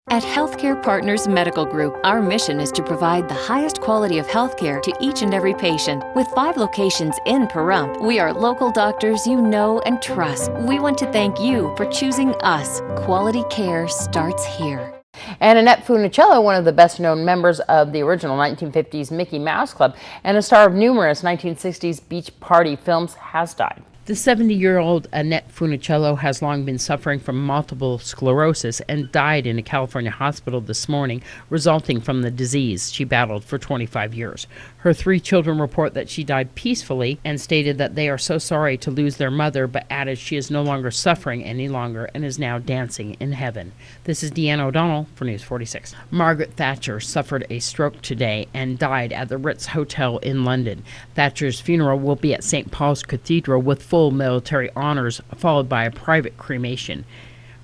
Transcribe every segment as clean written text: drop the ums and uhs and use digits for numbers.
At Healthcare Partners Medical Group, our mission is to provide the highest quality of healthcare to each and every patient. With 5 locations in Pahrump, we are local doctors you know and trust. We want to thank you for choosing us. Quality care starts here. And Annette Funicello, one of the best-known members of the original 1950s Mickey Mouse Club and a star of numerous 1960s beach party films, has died. The 70-year-old Annette Funicello has long been suffering from multiple sclerosis and died in a California hospital this morning, resulting from the disease she battled for 25 years. Her 3 children report that she died peacefully and stated that they are so sorry to lose their mother, but added she is no longer suffering any longer and is now dancing in heaven. This is Deanna O'Donnell for News 46. Margaret Thatcher suffered a stroke today and died at the Ritz Hotel in London. Thatcher's funeral will be at St. Paul's Cathedral with full military honors, followed by a private cremation.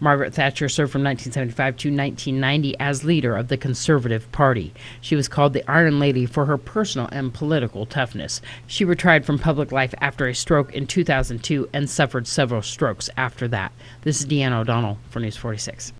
Margaret Thatcher served from 1975 to 1990 as leader of the Conservative Party. She was called the Iron Lady for her personal and political toughness. She retired from public life after a stroke in 2002 and suffered several strokes after that. This is Deanna O'Donnell for News 46.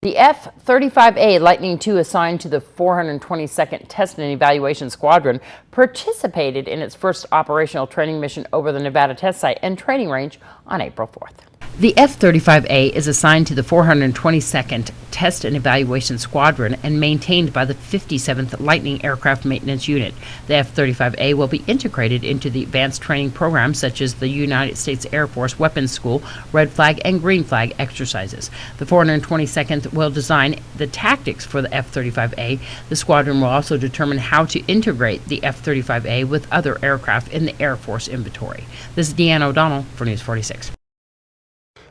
The F-35A Lightning II, assigned to the 422nd Test and Evaluation Squadron, participated in its first operational training mission over the Nevada test site and training range on April 4th. The F-35A is assigned to the 422nd Test and Evaluation Squadron and maintained by the 57th Lightning Aircraft Maintenance Unit. The F-35A will be integrated into the advanced training programs such as the United States Air Force Weapons School, Red Flag and Green Flag exercises. The 422nd will design the tactics for the F-35A. The squadron will also determine how to integrate the F-35A with other aircraft in the Air Force inventory. This is Deanna O'Donnell for News 46.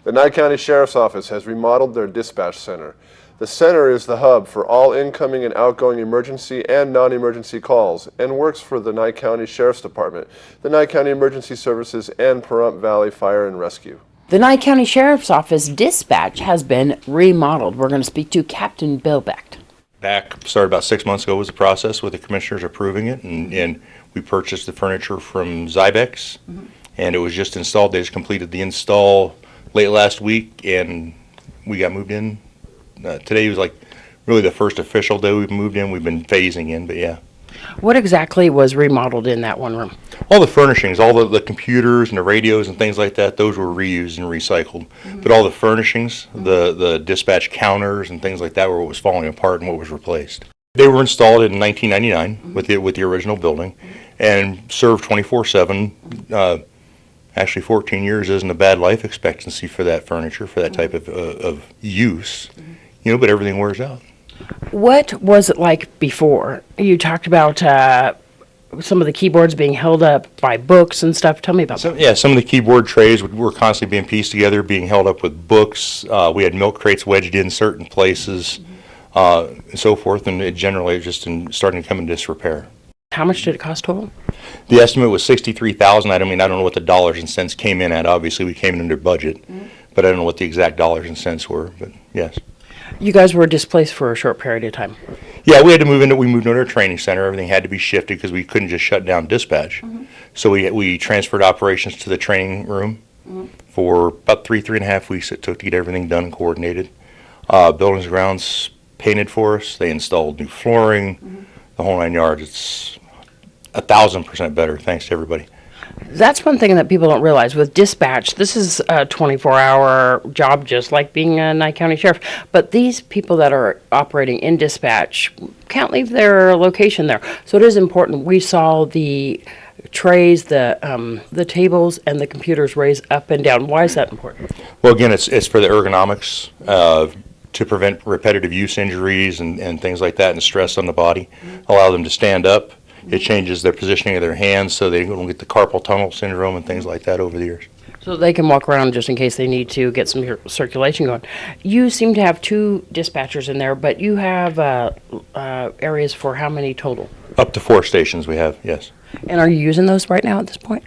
The Nye County Sheriff's Office has remodeled their dispatch center. The center is the hub for all incoming and outgoing emergency and non-emergency calls and works for the Nye County Sheriff's Department, the Nye County Emergency Services, and Pahrump Valley Fire and Rescue. The Nye County Sheriff's Office dispatch has been remodeled. We're going to speak to Captain Bill Becht. Started about 6 months ago was the process with the commissioners approving it, and we purchased the furniture from Zybex, and it was just installed. They just completed the install late last week, and we got moved in. Today was like really the first official day we've moved in. We've been phasing in, but yeah. What exactly was remodeled in that one room? All the furnishings, all the computers and the radios and things like that, those were reused and recycled. But all the furnishings, the dispatch counters and things like that were what was falling apart and what was replaced. They were installed in 1999 with the original building and served 24/7. Actually, 14 years isn't a bad life expectancy for that furniture, for that type of use, but everything wears out. What was it like before? You talked about some of the keyboards being held up by books and stuff. Tell me about that. Yeah, some of the keyboard trays were constantly being pieced together, being held up with books. We had milk crates wedged in certain places, and so forth, and it generally was just starting to come in disrepair. How much did it cost total? The estimate was $63,000. I don't know what the dollars and cents came in at. Obviously, we came in under budget, but I don't know what the exact dollars and cents were. But yes, you guys were displaced for a short period of time. Yeah, we had to move into. We moved into our training center. Everything had to be shifted because we couldn't just shut down dispatch. So we transferred operations to the training room for about three and a half weeks. It took to get everything done and coordinated. Buildings and grounds painted for us. They installed new flooring. The whole 9 yards. It's 1,000% better, thanks to everybody. That's one thing that people don't realize. With dispatch, this is a 24-hour job, just like being a Nye County Sheriff. But these people that are operating in dispatch can't leave their location there. So it is important. We saw the trays, the tables, and the computers raise up and down. Why is that important? Well, again, it's for the ergonomics, to prevent repetitive use injuries and things like that and stress on the body. Allow them to stand up. It changes their positioning of their hands so they don't get the carpal tunnel syndrome and things like that over the years. So they can walk around just in case they need to get some circulation going. You seem to have 2 dispatchers in there, but you have areas for how many total? Up to 4 stations we have, yes. And are you using those right now at this point?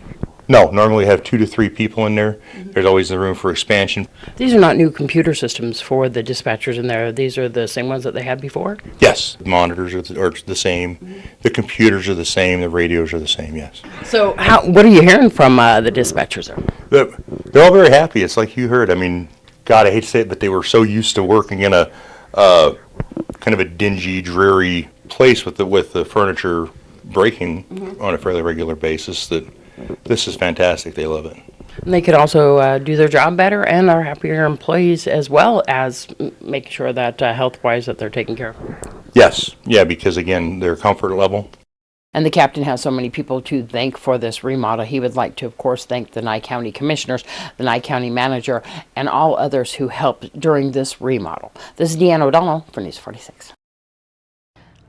No, normally we have 2 to 3 people in there. There's always the room for expansion. These are not new computer systems for the dispatchers in there. These are the same ones that they had before? Yes, the monitors are the same. The computers are the same. The radios are the same, yes. So what are you hearing from the dispatchers there? They're all very happy. It's like you heard. God, I hate to say it, but they were so used to working in a kind of a dingy, dreary place with the furniture breaking on a fairly regular basis, that this is fantastic. They love it. And they could also do their job better and are happier employees, as well as making sure that health-wise that they're taken care of. Yes, yeah, because again, their comfort level. And the captain has so many people to thank for this remodel. He would like to, of course, thank the Nye County Commissioners, the Nye County Manager, and all others who helped during this remodel. This is Deanne O'Donnell for News 46.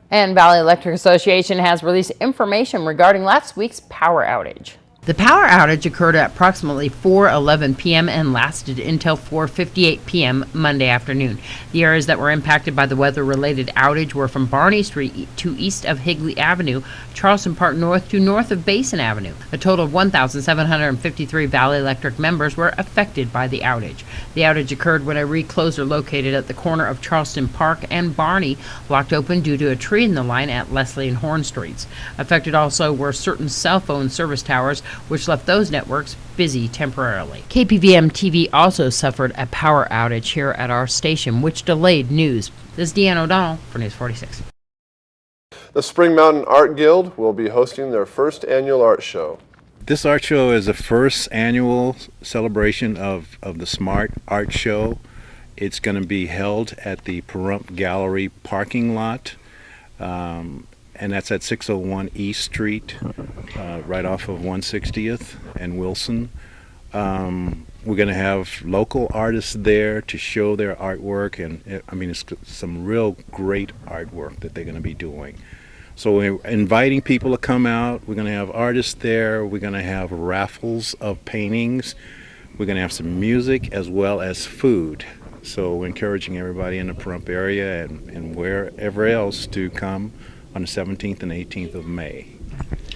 And Valley Electric Association has released information regarding last week's power outage. The power outage occurred at approximately 4:11 p.m. and lasted until 4:58 p.m. Monday afternoon. The areas that were impacted by the weather-related outage were from Barney Street to east of Higley Avenue, Charleston Park North to north of Basin Avenue. A total of 1,753 Valley Electric members were affected by the outage. The outage occurred when a recloser located at the corner of Charleston Park and Barney locked open due to a tree in the line at Leslie and Horn Streets. Affected also were certain cell phone service towers, which left those networks busy temporarily. KPVM TV also suffered a power outage here at our station, which delayed news. This is Deanne O'Donnell for News 46. The Spring Mountain Art Guild will be hosting their first annual art show. This art show is the first annual celebration of the Smart Art Show. It's going to be held at the Pahrump Gallery parking lot. And that's at 601 East Street, right off of 160th and Wilson. We're going to have local artists there to show their artwork, and it's some real great artwork that they're going to be doing. So we're inviting people to come out. We're going to have artists there. We're going to have raffles of paintings. We're going to have some music as well as food. So we're encouraging everybody in the Pahrump area and wherever else to come on the 17th and 18th of May.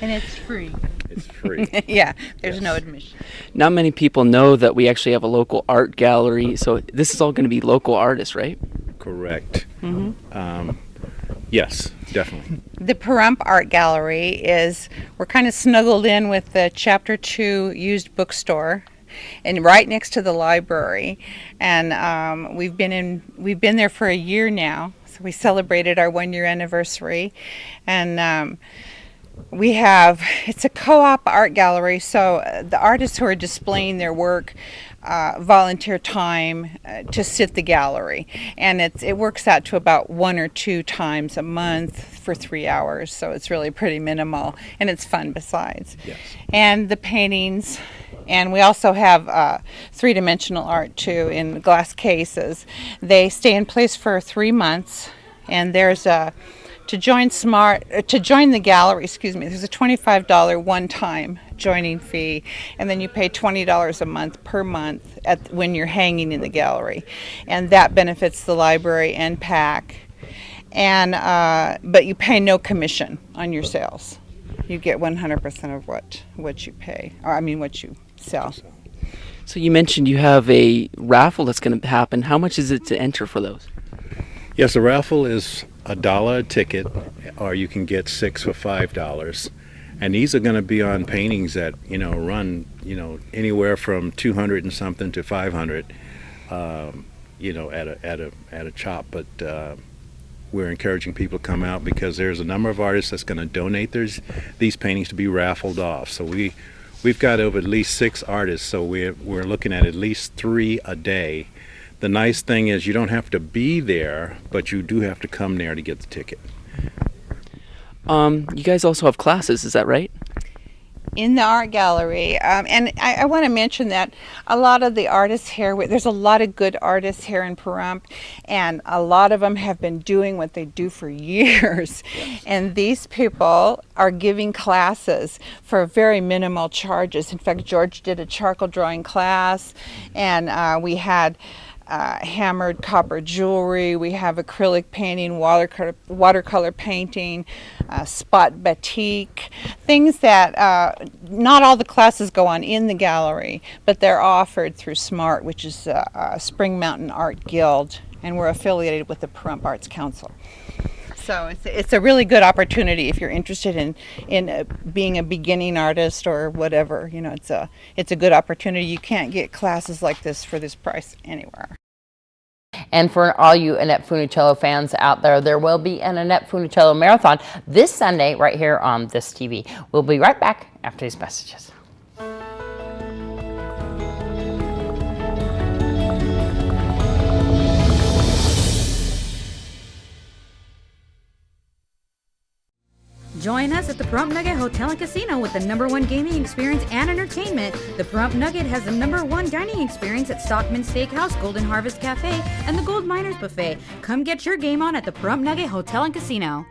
And it's free. It's free. Yeah, there's no admission. Not many people know that we actually have a local art gallery, so this is all going to be local artists, right? Correct. Yes, definitely. The Pahrump Art Gallery we're kind of snuggled in with the Chapter 2 used bookstore, and right next to the library. And we've been there for a year now. So we celebrated our 1-year anniversary, and it's a co-op art gallery, so the artists who are displaying their work volunteer time to sit the gallery, and it works out to about 1 or 2 times a month for 3 hours, so it's really pretty minimal, and it's fun besides. Yes. And the paintings. And we also have three-dimensional art too in glass cases. They stay in place for 3 months, and there's to join the gallery. There's a $25 one-time joining fee, and then you pay $20 a month per month when you're hanging in the gallery, and that benefits the library and PAC. And but you pay no commission on your sales. You get 100% of what you pay, or what you sell. So you mentioned you have a raffle that's going to happen. How much is it to enter for those? Yes, the raffle is $1 a ticket, or you can get 6 for $5. And these are going to be on paintings that run anywhere from 200 and something to 500, at a chop. But we're encouraging people to come out because there's a number of artists that's going to donate these paintings to be raffled off. So we've got over at least 6 artists, so we're looking at least 3 a day. The nice thing is you don't have to be there, but you do have to come there to get the ticket. You guys also have classes, is that right? In the art gallery, and I want to mention that a lot of the artists here, there's a lot of good artists here in Pahrump, and a lot of them have been doing what they do for years. Yes. And these people are giving classes for very minimal charges. In fact, George did a charcoal drawing class, and we had hammered copper jewelry, we have acrylic painting, watercolor painting, spot batik, things that not all the classes go on in the gallery, but they're offered through SMART, which is Spring Mountain Art Guild, and we're affiliated with the Pahrump Arts Council. So it's a really good opportunity if you're interested in being a beginning artist or whatever. It's a good opportunity. You can't get classes like this for this price anywhere. And for all you Annette Funicello fans out there will be an Annette Funicello Marathon this Sunday right here on this TV. We'll be right back after these messages. Join us at the Pahrump Nugget Hotel and Casino with the #1 gaming experience and entertainment. The Pahrump Nugget has the #1 dining experience at Stockman Steakhouse, Golden Harvest Cafe, and the Gold Miners Buffet. Come get your game on at the Pahrump Nugget Hotel and Casino.